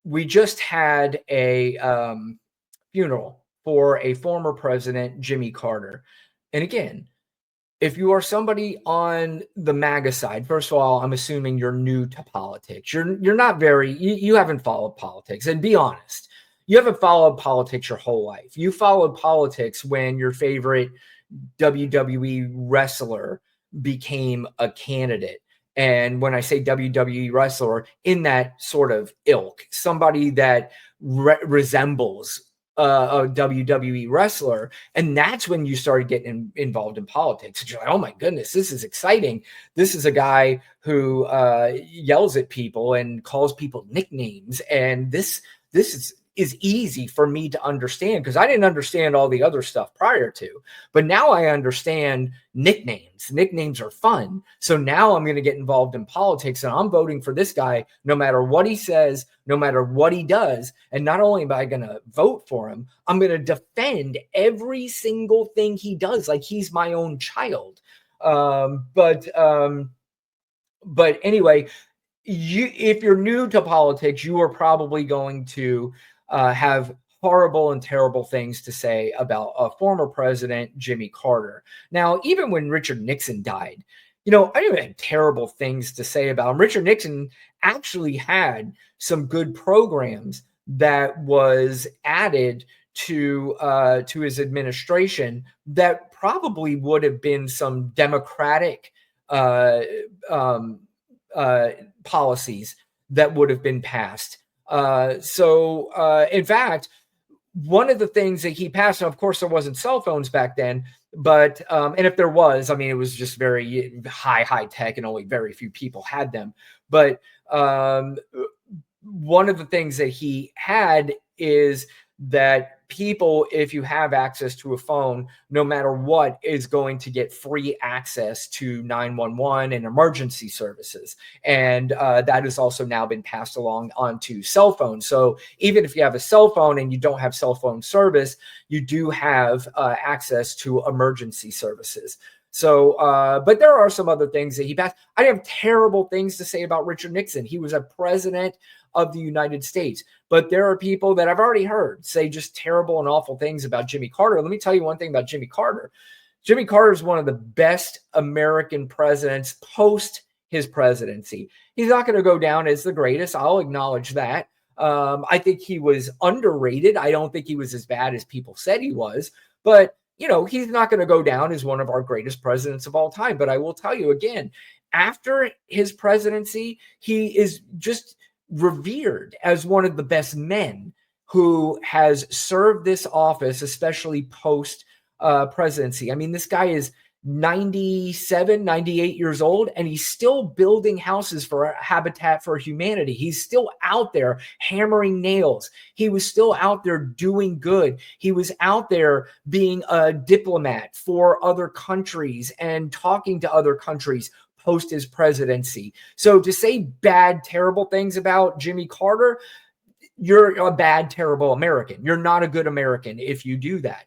we just had a funeral for a former president, Jimmy Carter. And again, if you are somebody on the MAGA side, first of all, I'm assuming you're new to politics. You're not very you haven't followed politics. And be honest, you haven't followed politics your whole life. You followed politics when your favorite WWE wrestler became a candidate. And when I say WWE wrestler, in that sort of ilk, somebody that resembles a WWE wrestler. And that's when you started getting involved in politics. And you're like, oh my goodness, this is exciting. This is a guy who yells at people and calls people nicknames. And this is easy for me to understand because I didn't understand all the other stuff prior to, but now I understand nicknames. Nicknames are fun. So now I'm going to get involved in politics and I'm voting for this guy, no matter what he says, no matter what he does. And not only am I going to vote for him, I'm going to defend every single thing he does. Like he's my own child. But anyway, if you're new to politics, you are probably going to have horrible and terrible things to say about a former president, Jimmy Carter. Now, even when Richard Nixon died, I didn't have terrible things to say about him. Richard Nixon actually had some good programs that was added to his administration that probably would have been some Democratic policies that would have been passed. In fact, one of the things that he passed, and of course there wasn't cell phones back then, but and if there was, I mean, it was just very high tech and only very few people had them. But one of the things that he had is that people, if you have access to a phone, no matter what, is going to get free access to 911 and emergency services. And that has also now been passed along onto cell phones. So even if you have a cell phone and you don't have cell phone service, you do have access to emergency services. So, but there are some other things that he passed. I have terrible things to say about Richard Nixon. He was a president of the United States. But there are people that I've already heard say just terrible and awful things about Jimmy Carter. Let me tell you one thing about Jimmy Carter. Jimmy Carter is one of the best American presidents post his presidency. He's not going to go down as the greatest. I'll acknowledge that. I think he was underrated. I don't think he was as bad as people said he was. But, he's not going to go down as one of our greatest presidents of all time. But I will tell you again, after his presidency, he is just revered as one of the best men who has served this office, especially post presidency. I mean, this guy is 97, 98 years old, and he's still building houses for Habitat for Humanity. He's still out there hammering nails. He was still out there doing good. He was out there being a diplomat for other countries and talking to other countries post his presidency. So to say bad, terrible things about Jimmy Carter, you're a bad, terrible American. You're not a good American if you do that.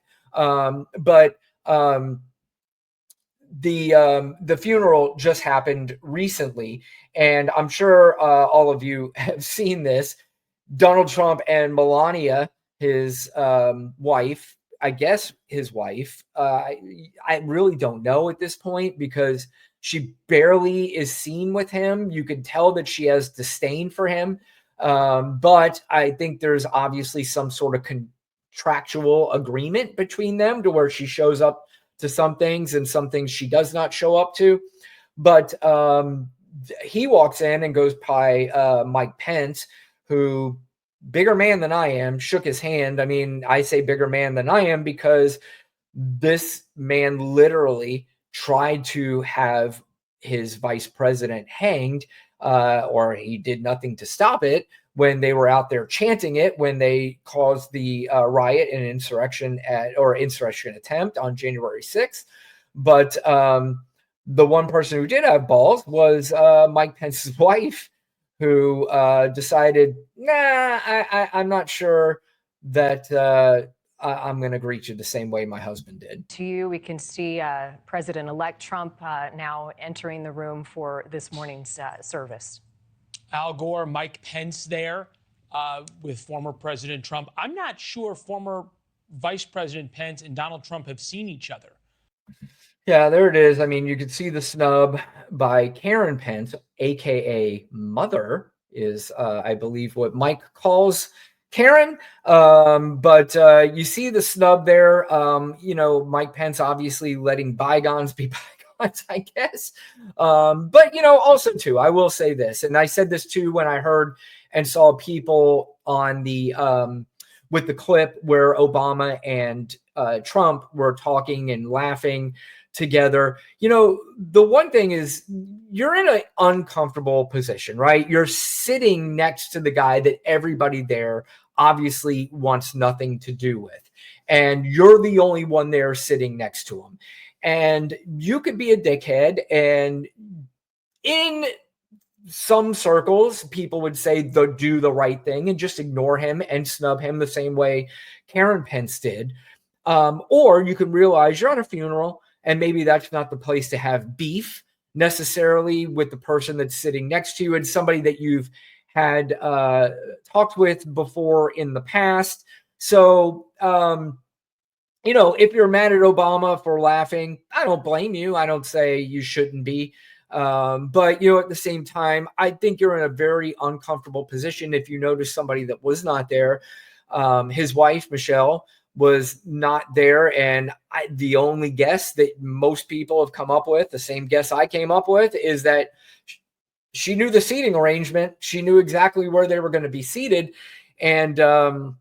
The funeral just happened recently, and I'm sure all of you have seen this. Donald Trump and Melania, his wife, I guess his wife, I really don't know at this point because she barely is seen with him. You can tell that she has disdain for him. But I think there's obviously some sort of contractual agreement between them to where she shows up to some things and some things she does not show up to. But he walks in and goes by Mike Pence, who, bigger man than I am, shook his hand. I mean, I say bigger man than I am because this man literally tried to have his vice president hanged, or he did nothing to stop it when they were out there chanting it, when they caused the riot and insurrection attempt on January 6th. But the one person who did have balls was Mike Pence's wife, who decided, I'm not sure that I'm going to greet you the same way my husband did. To you, we can see President-elect Trump now entering the room for this morning's service. Al Gore, Mike Pence there. with former President Trump. I'm not sure former Vice President Pence and Donald Trump have seen each other. Yeah, there it is. I mean, you could see the snub by Karen Pence, aka Mother, is I believe what Mike calls Karen. But you see the snub there. Mike Pence obviously letting bygones be bygones, I guess. But also too, I will say this, and I said this too when I heard and saw people on the with the clip where Obama and Trump were talking and laughing together. The one thing is you're in an uncomfortable position, right? You're sitting next to the guy that everybody there obviously wants nothing to do with. And you're the only one there sitting next to him. And you could be a dickhead. And in some circles, people would say do the right thing and just ignore him and snub him the same way Karen Pence did. Or you can realize you're on a funeral and maybe that's not the place to have beef necessarily with the person that's sitting next to you and somebody that you've had talked with before in the past. So, if you're mad at Obama for laughing, I don't blame you. I don't say you shouldn't be. But at the same time, I think you're in a very uncomfortable position if you notice somebody that was not there. His wife, Michelle, was not there. And the only guess that most people have come up with, the same guess I came up with, is that she knew the seating arrangement. She knew exactly where they were going to be seated. And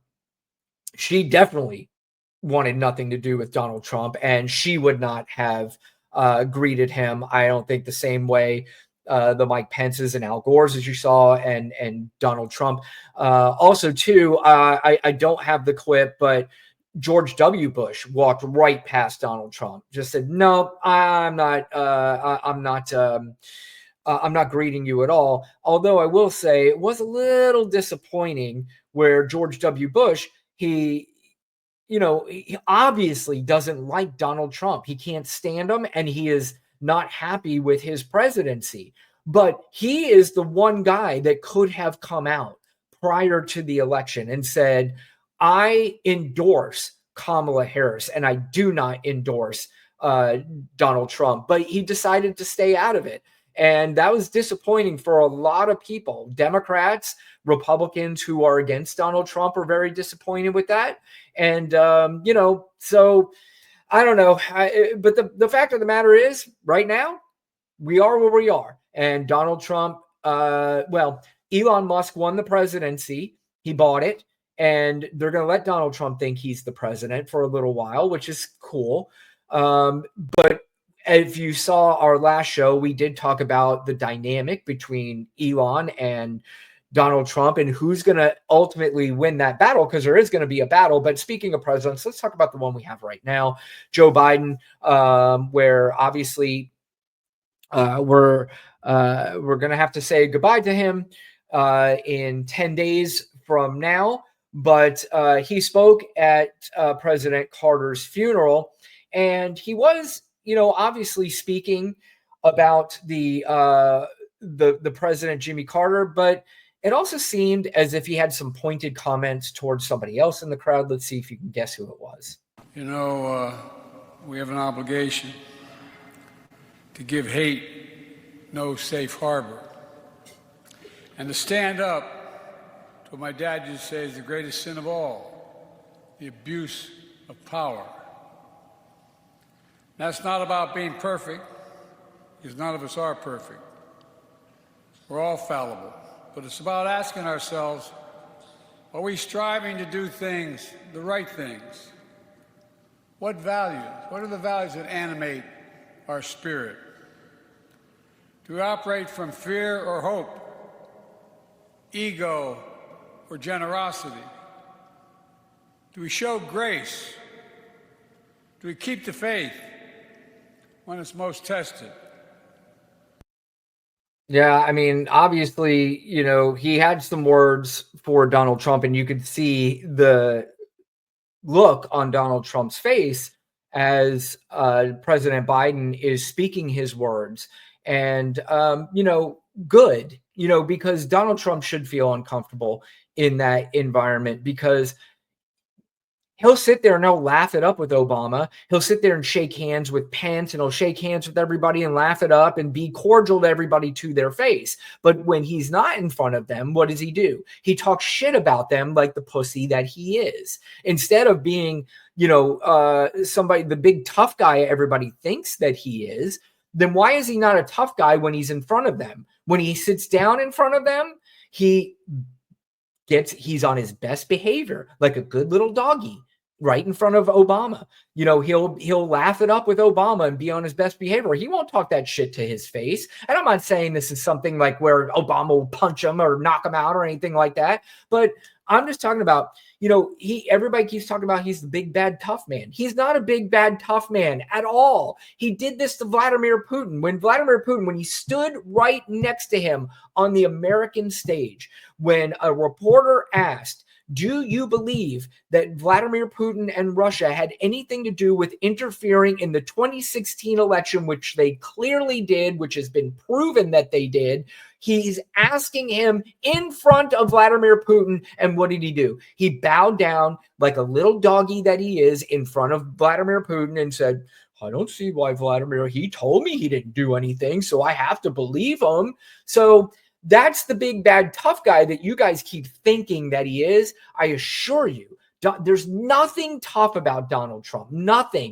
she definitely wanted nothing to do with Donald Trump. And she would not have greeted him, I don't think, the same way the Mike Pences and Al Gores, as you saw, and Donald Trump. Also, too, I don't have the clip, but George W. Bush walked right past Donald Trump, just said, "No, I'm not greeting you at all." Although I will say it was a little disappointing where George W. Bush, he obviously doesn't like Donald Trump. He can't stand him, and he is not happy with his presidency. But he is the one guy that could have come out prior to the election and said, I endorse Kamala Harris, and I do not endorse Donald Trump. But he decided to stay out of it. And that was disappointing for a lot of people. Democrats, Republicans who are against Donald Trump are very disappointed with that. And, so I don't know. But the fact of the matter is, right now, we are where we are. And Donald Trump, Elon Musk won the presidency. He bought it. And they're going to let Donald Trump think he's the president for a little while, which is cool. But if you saw our last show, we did talk about the dynamic between Elon and Donald Trump and who's going to ultimately win that battle, because there is going to be a battle. But speaking of presidents, let's talk about the one we have right now, Joe Biden, where obviously we're going to have to say goodbye to him in 10 days from now. But he spoke at President Carter's funeral, and he was, obviously speaking about the president, Jimmy Carter, but it also seemed as if he had some pointed comments towards somebody else in the crowd. Let's see if you can guess who it was. We have an obligation to give hate no safe harbor and to stand up to what my dad used to say is the greatest sin of all, the abuse of power. That's not about being perfect, because none of us are perfect. We're all fallible. But it's about asking ourselves, are we striving to do things, the right things? What values? What are the values that animate our spirit? Do we operate from fear or hope, ego or generosity? Do we show grace? Do we keep the faith when it's most tested? Yeah, I mean, obviously, he had some words for Donald Trump, and you could see the look on Donald Trump's face as President Biden is speaking his words. And, good, because Donald Trump should feel uncomfortable in that environment, because he'll sit there and he'll laugh it up with Obama. He'll sit there and shake hands with Pence, and he'll shake hands with everybody and laugh it up and be cordial to everybody to their face. But when he's not in front of them, what does he do? He talks shit about them like the pussy that he is. Instead of being, somebody, the big tough guy everybody thinks that he is, then why is he not a tough guy when he's in front of them? When he sits down in front of them, he's on his best behavior, like a good little doggy, right in front of Obama. He'll laugh it up with Obama and be on his best behavior. He won't talk that shit to his face. And I'm not saying this is something like where Obama will punch him or knock him out or anything like that. But I'm just talking about, everybody keeps talking about he's the big bad tough man. He's not a big bad tough man at all. He did this to Vladimir Putin. When he stood right next to him on the American stage, when a reporter asked, do you believe that Vladimir Putin and Russia had anything to do with interfering in the 2016 election, which they clearly did, which has been proven that they did? He's asking him in front of Vladimir Putin. And what did he do? He bowed down like a little doggy that he is in front of Vladimir Putin and said, I don't see why he told me he didn't do anything, so I have to believe him. So that's the big bad tough guy that you guys keep thinking that he is. I assure you, there's nothing tough about Donald Trump. Nothing.